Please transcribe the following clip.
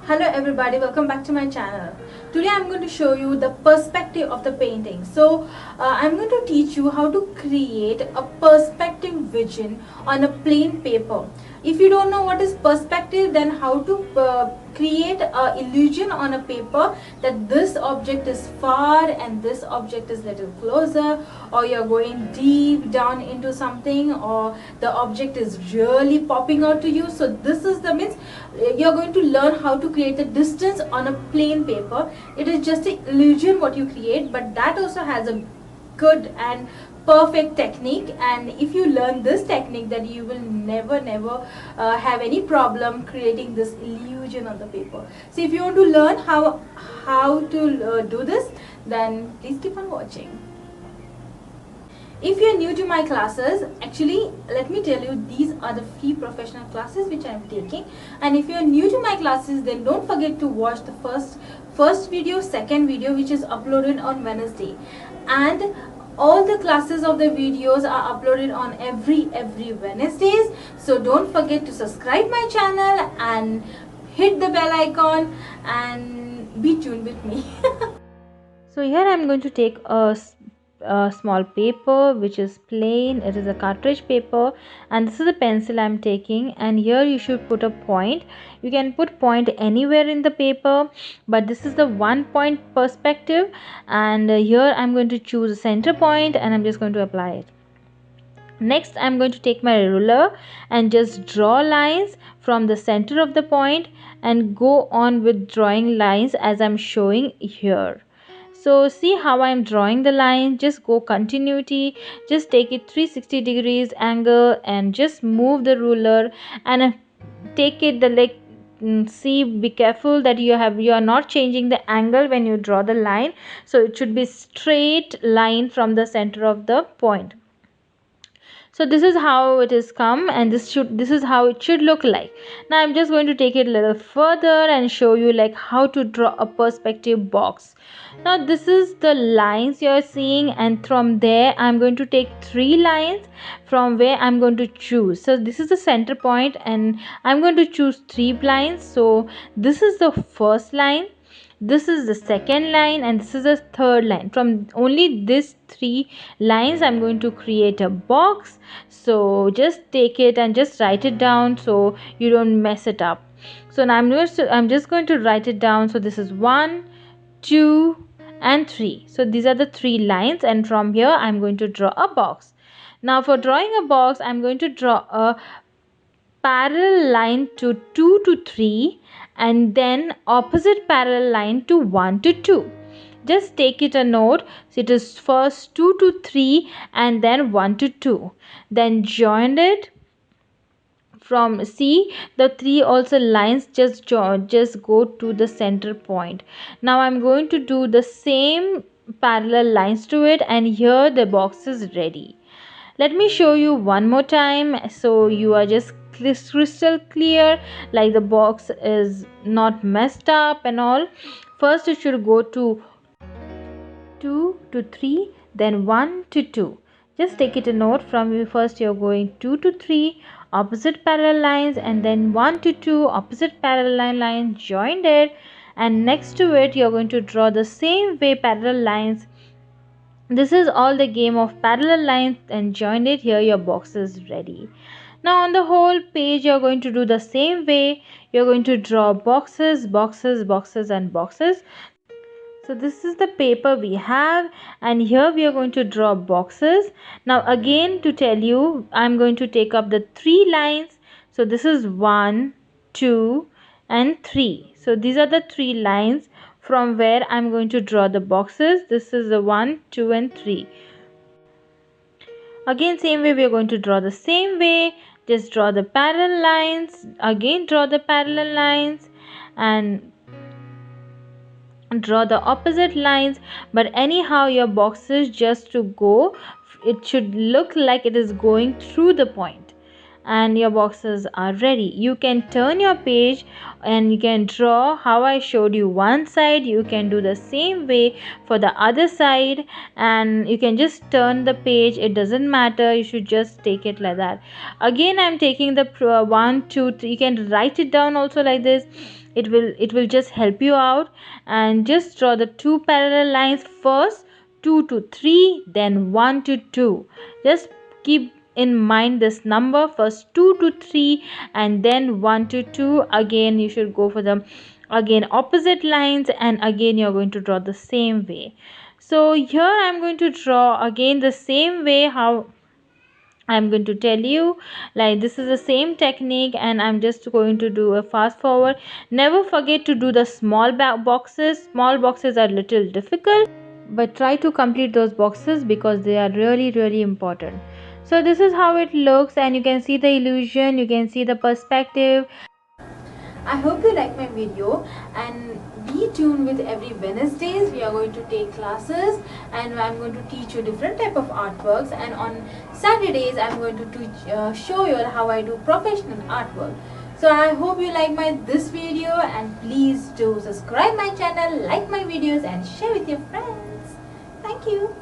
Hello everybody, welcome back to my channel. Today I'm going to show you the perspective of the painting. I'm going to teach you how to create a perspective vision on a plain paper. If you don't know what is perspective, then how to create a illusion on a paper that this object is far and this object is little closer, or you're going deep down into something, or the object is really popping out to you. So this is the means you're going to learn how to create the distance on a plain paper. It is just an illusion what you create, but that also has a good and perfect technique, and if you learn this technique, then you will never have any problem creating this illusion on the paper. So if you want to learn how to do this, then please keep on watching. If you're new to my classes, actually let me tell you, these are the free professional classes which I am taking, and if you're new to my classes, then don't forget to watch the first video, second video, which is uploaded on Wednesday, and all the classes of the videos are uploaded on every Wednesdays. So don't forget to subscribe my channel and hit the bell icon and be tuned with me. So here I'm going to take a small paper which is plain. It is a cartridge paper, and this is a pencil I'm taking, and here you should put a point. You can put point anywhere in the paper, but this is the 1 point perspective, and here I'm going to choose a center point and I'm just going to apply it. Next I'm going to take my ruler and just draw lines from the center of the point and go on with drawing lines as I'm showing here. So see how I'm drawing the line. Just go continuity, just take it 360 degrees angle and just move the ruler and take it the like see, be careful that you are not changing the angle when you draw the line, so it should be straight line from the center of the point. So this is how it is come, and this is how it should look like. Now I'm just going to take it a little further and show you like how to draw a perspective box. Now this is the lines you are seeing, and from there I'm going to take 3 lines from where I'm going to choose. So this is the center point and I'm going to choose 3 lines. So this is the first line, this is the second line, and this is the third line. From only these 3 lines I'm going to create a box. So just take it and just write it down so you don't mess it up. So now I'm just going to write it down. So this is 1, 2 and 3. So these are the 3 lines, and from here I'm going to draw a box. Now for drawing a box, I'm going to draw a parallel line to 2 to 3 and then opposite parallel line to 1 to 2. Just take it a note. So it is first 2 to 3 and then 1 to 2. Then join it from see the 3 also lines just go to the center point. Now I'm going to do the same parallel lines to it, and here the box is ready. Let me show you one more time so you are just crystal clear, like the box is not messed up and all. First it should go to 2 to 3, then 1 to 2. Just take it a note from you. First you're going 2 to 3 opposite parallel lines, and then 1 to 2 opposite parallel lines joined it, and next to it you're going to draw the same way parallel lines. This is all the game of parallel lines, and join it. Here your box is ready. Now on the whole page you're going to do the same way. You're going to draw boxes, boxes, boxes and boxes. So this is the paper we have, and here we are going to draw boxes. Now again to tell you, I'm going to take up the 3 lines. So this is 1, 2 and 3. So these are the 3 lines from where I'm going to draw the boxes. This is the 1, 2 and 3. Again same way we are going to draw the same way. Just draw the parallel lines. Again draw the parallel lines and draw the opposite lines. But anyhow your boxes just to go, it should look like it is going through the point. and your boxes are ready. You can turn your page and you can draw how I showed you one side. You can do the same way for the other side, and you can just turn the page. It doesn't matter, you should just take it like that. Again, I'm taking the 1 2 3. You can write it down also like this. It will just help you out. And just draw the two parallel lines first, 2 to 3, then 1 to 2. Just keep in mind this number, first 2 to 3 and then 1 to 2. Again, you should go for the again opposite lines, and again you're going to draw the same way. So here I'm going to draw again the same way how I'm going to tell you, like this is the same technique, and I'm just going to do a fast forward. Never forget to do the small boxes. Small boxes are little difficult, but try to complete those boxes because they are really important. So this is how it looks, and you can see the illusion, you can see the perspective. I hope you like my video, and be tuned with every Wednesdays. We are going to take classes and I'm going to teach you different type of artworks, and on Saturdays I'm going to show you how I do professional artwork. So I hope you like this video, and please do subscribe my channel, like my videos and share with your friends. Thank you.